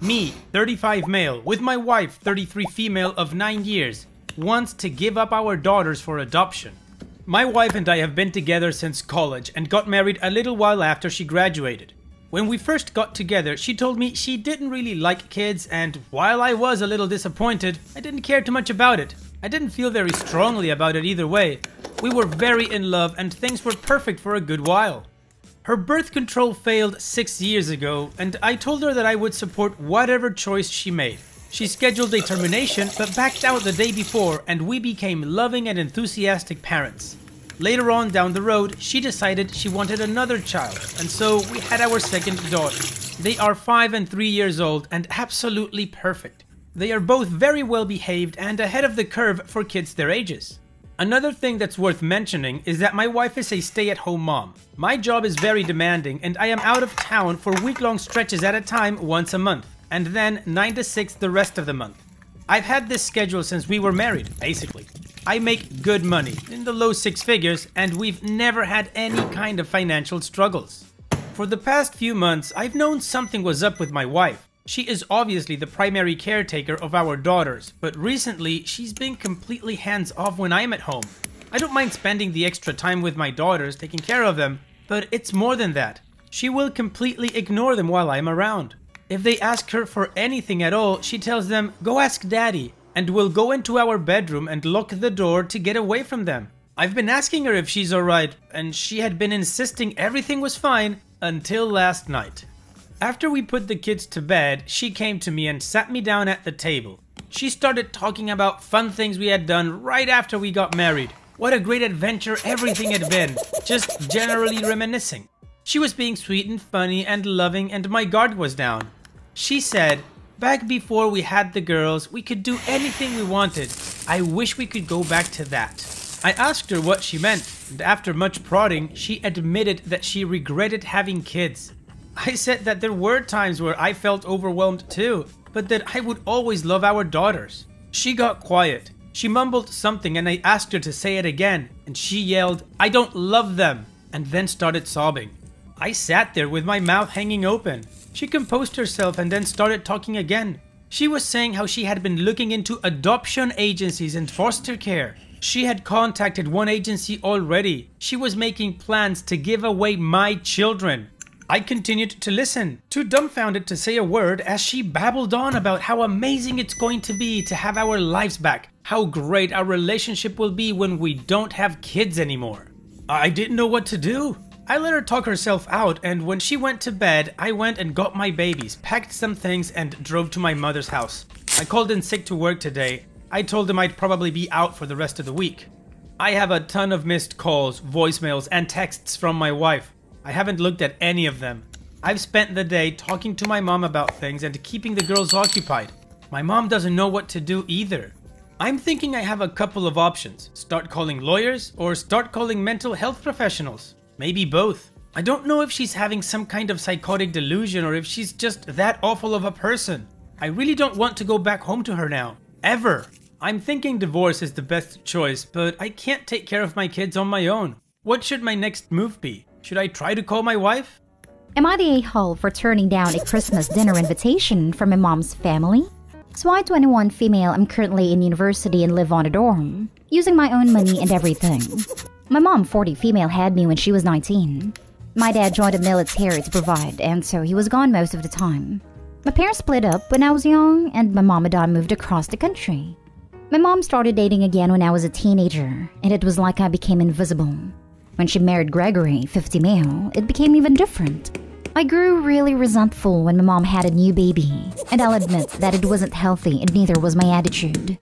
Me, 35 male, with my wife, 33 female of 9 years, wants to give up our daughters for adoption. My wife and I have been together since college and got married a little while after she graduated. When we first got together, she told me she didn't really like kids, and while I was a little disappointed, I didn't care too much about it. I didn't feel very strongly about it either way. We were very in love and things were perfect for a good while. Her birth control failed 6 years ago, and I told her that I would support whatever choice she made. She scheduled a termination but backed out the day before, and we became loving and enthusiastic parents. Later on down the road, she decided she wanted another child, and so we had our second daughter. They are 5 and 3 years old and absolutely perfect. They are both very well behaved and ahead of the curve for kids their ages. Another thing that's worth mentioning is that my wife is a stay-at-home mom. My job is very demanding and I am out of town for week-long stretches at a time once a month, and then 9 to 6 the rest of the month. I've had this schedule since we were married, basically. I make good money, in the low 6 figures, and we've never had any kind of financial struggles. For the past few months, I've known something was up with my wife. She is obviously the primary caretaker of our daughters, but recently she's been completely hands-off when I'm at home. I don't mind spending the extra time with my daughters, taking care of them, but it's more than that. She will completely ignore them while I'm around. If they ask her for anything at all, she tells them, "Go ask Daddy," and will go into our bedroom and lock the door to get away from them. I've been asking her if she's alright, and she had been insisting everything was fine until last night. After we put the kids to bed, she came to me and sat me down at the table. She started talking about fun things we had done right after we got married. What a great adventure everything had been, just generally reminiscing. She was being sweet and funny and loving, and my guard was down. She said, "Back before we had the girls, we could do anything we wanted. I wish we could go back to that." I asked her what she meant, and after much prodding, she admitted that she regretted having kids. I said that there were times where I felt overwhelmed too, but that I would always love our daughters. She got quiet. She mumbled something and I asked her to say it again, and she yelled, "I don't love them," and then started sobbing. I sat there with my mouth hanging open. She composed herself and then started talking again. She was saying how she had been looking into adoption agencies and foster care. She had contacted one agency already. She was making plans to give away my children. I continued to listen, too dumbfounded to say a word as she babbled on about how amazing it's going to be to have our lives back, how great our relationship will be when we don't have kids anymore. I didn't know what to do. I let her talk herself out, and when she went to bed, I went and got my babies, packed some things, and drove to my mother's house. I called in sick to work today. I told them I'd probably be out for the rest of the week. I have a ton of missed calls, voicemails, and texts from my wife. I haven't looked at any of them. I've spent the day talking to my mom about things and keeping the girls occupied. My mom doesn't know what to do either. I'm thinking I have a couple of options. Start calling lawyers or start calling mental health professionals. Maybe both. I don't know if she's having some kind of psychotic delusion or if she's just that awful of a person. I really don't want to go back home to her now. Ever. I'm thinking divorce is the best choice, but I can't take care of my kids on my own. What should my next move be? Should I try to call my wife? Am I the a-hole for turning down a Christmas dinner invitation from my mom's family? So I, 21 female, am currently in university and live on a dorm, using my own money and everything. My mom, 40 female, had me when she was 19. My dad joined the military to provide, and so he was gone most of the time. My parents split up when I was young, and my mom and I moved across the country. My mom started dating again when I was a teenager, and it was like I became invisible. When she married Gregory, 50 male, it became even different. I grew really resentful when my mom had a new baby, and I'll admit that it wasn't healthy and neither was my attitude.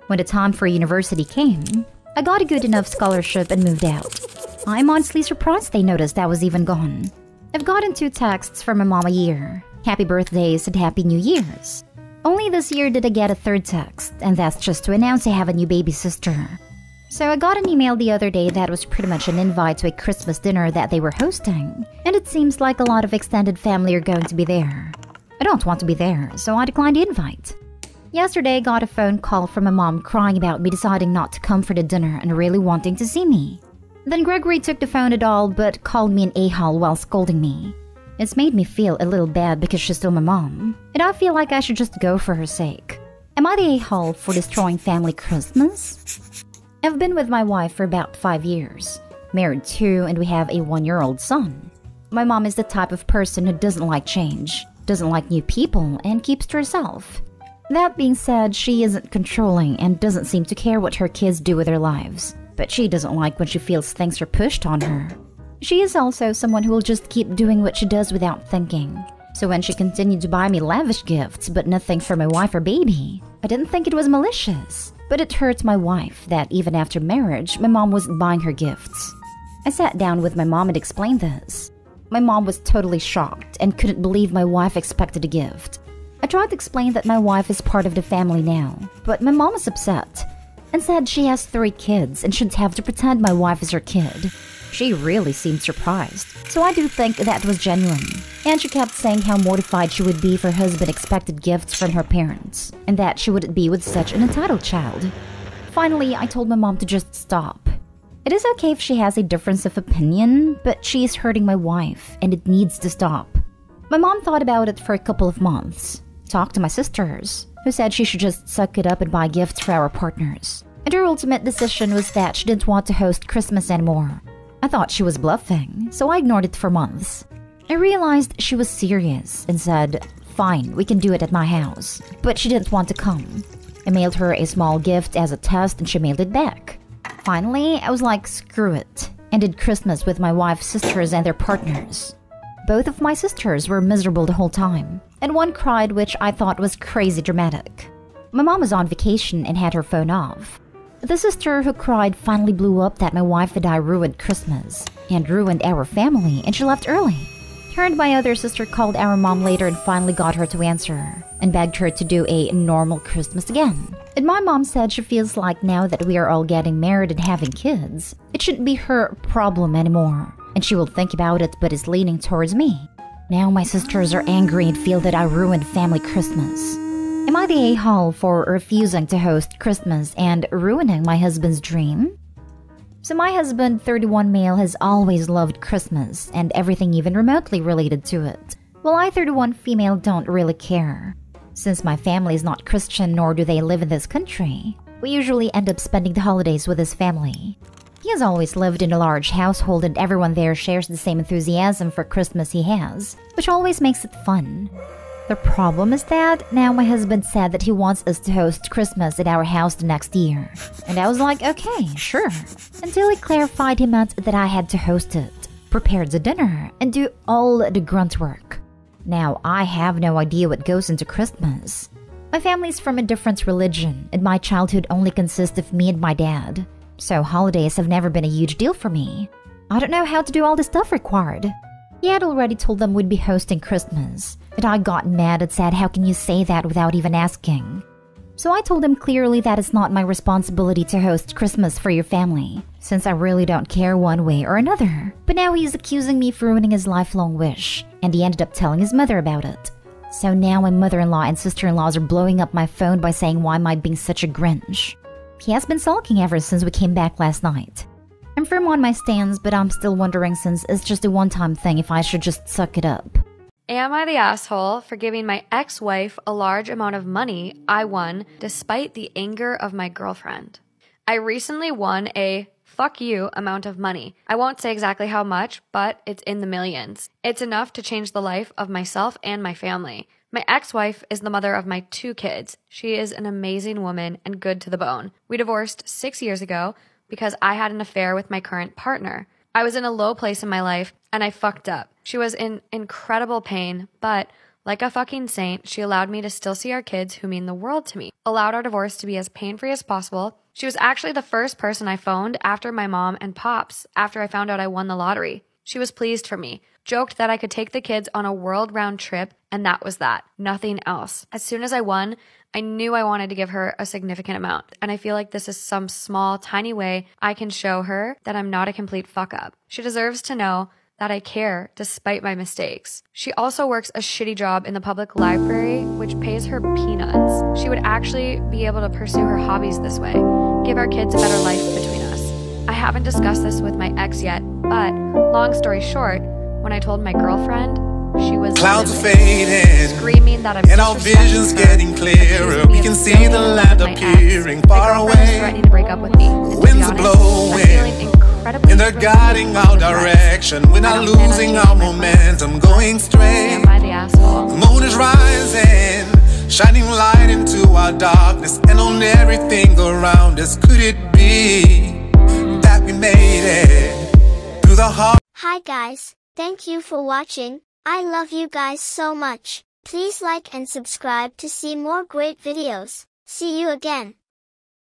When the time for university came, I got a good enough scholarship and moved out. I'm honestly surprised they noticed I was even gone. I've gotten 2 texts from my mom a year, happy birthdays and happy New Year's. Only this year did I get a 3rd text, and that's just to announce I have a new baby sister. So I got an email the other day that was pretty much an invite to a Christmas dinner that they were hosting, and it seems like a lot of extended family are going to be there. I don't want to be there, so I declined the invite. Yesterday I got a phone call from my mom crying about me deciding not to come for the dinner and really wanting to see me. Then Gregory took the phone at all but called me an a-hole while scolding me. It's made me feel a little bad because she's still my mom, and I feel like I should just go for her sake. Am I the a-hole for destroying family Christmas? I've been with my wife for about 5 years, married too, and we have a 1-year-old son. My mom is the type of person who doesn't like change, doesn't like new people, and keeps to herself. That being said, she isn't controlling and doesn't seem to care what her kids do with their lives, but she doesn't like when she feels things are pushed on her. She is also someone who will just keep doing what she does without thinking. So when she continued to buy me lavish gifts but nothing for my wife or baby, I didn't think it was malicious. But it hurts my wife that even after marriage, my mom wasn't buying her gifts. I sat down with my mom and explained this. My mom was totally shocked and couldn't believe my wife expected a gift. I tried to explain that my wife is part of the family now, but my mom was upset and said she has 3 kids and shouldn't have to pretend my wife is her kid. She really seemed surprised, so I do think that was genuine. And she kept saying how mortified she would be if her husband expected gifts from her parents, and that she wouldn't be with such an entitled child. Finally, I told my mom to just stop. It is okay if she has a difference of opinion, but she is hurting my wife, and it needs to stop. My mom thought about it for a couple of months, talked to my sisters, who said she should just suck it up and buy gifts for our partners. And her ultimate decision was that she didn't want to host Christmas anymore. I thought she was bluffing, so I ignored it for months. I realized she was serious and said, "Fine, we can do it at my house." But she didn't want to come. I mailed her a small gift as a test and she mailed it back. Finally, I was like, screw it, and did Christmas with my wife's sisters and their partners. Both of my sisters were miserable the whole time, and one cried, which I thought was crazy dramatic. My mom was on vacation and had her phone off. The sister who cried finally blew up that my wife and I ruined Christmas and ruined our family, and she left early. Her and my other sister called our mom later and finally got her to answer and begged her to do a normal Christmas again. And my mom said she feels like now that we are all getting married and having kids, it shouldn't be her problem anymore, and she will think about it but is leaning towards me. Now my sisters are angry and feel that I ruined family Christmas. Am I the a-hole for refusing to host Christmas and ruining my husband's dream? So my husband, 31 male, has always loved Christmas and everything even remotely related to it, while I, 31 female, don't really care. Since my family is not Christian nor do they live in this country, we usually end up spending the holidays with his family. He has always lived in a large household and everyone there shares the same enthusiasm for Christmas he has, which always makes it fun. The problem is that now my husband said that he wants us to host Christmas at our house the next year. And I was like, okay, sure. Until he clarified he meant that I had to host it, prepare the dinner, and do all the grunt work. Now, I have no idea what goes into Christmas. My family's from a different religion, and my childhood only consists of me and my dad. So holidays have never been a huge deal for me. I don't know how to do all the stuff required. He had already told them we'd be hosting Christmas, and I got mad and said, how can you say that without even asking? So I told him clearly that it's not my responsibility to host Christmas for your family, since I really don't care one way or another. But now he's accusing me of ruining his lifelong wish, and he ended up telling his mother about it. So now my mother-in-law and sister-in-laws are blowing up my phone by saying why am I being such a Grinch. He has been sulking ever since we came back last night. I'm firm on my stance, but I'm still wondering since it's just a one-time thing if I should just suck it up. Am I the asshole for giving my ex-wife a large amount of money I won despite the anger of my girlfriend? I recently won a fuck you amount of money. I won't say exactly how much, but it's in the millions. It's enough to change the life of myself and my family. My ex-wife is the mother of my 2 kids. She is an amazing woman and good to the bone. We divorced 6 years ago because I had an affair with my current partner. I was in a low place in my life and I fucked up. She was in incredible pain, but like a fucking saint, she allowed me to still see our kids who mean the world to me, allowed our divorce to be as pain-free as possible. She was actually the first person I phoned after my mom and pops after I found out I won the lottery. She was pleased for me, joked that I could take the kids on a world-round trip, and that was that. Nothing else. As soon as I won, I knew I wanted to give her a significant amount, and I feel like this is some small, tiny way I can show her that I'm not a complete fuck-up. She deserves to know that I care despite my mistakes. She also works a shitty job in the public library, which pays her peanuts. She would actually be able to pursue her hobbies this way, give our kids a better life between us. I haven't discussed this with my ex yet, but long story short, when I told my girlfriend, She was Clouds are livid, fading, screaming that I'm and our vision's disrespecting her, getting clearer. accusing me We of can see stealing the from land my ex. appearing My far girlfriend is away. threatening to break up with me. And to be Winds are honest, blowing, I'm feeling incredibly and they're guiding relieved our with regrets. direction. We're I not don't plan on losing changing our my plans. momentum, going straight. Am I the asshole? The moon is rising, shining light into our darkness and on everything around us. Could it be that we made it through the heart? Hi guys, thank you for watching. I love you guys so much. Please like and subscribe to see more great videos. See you again.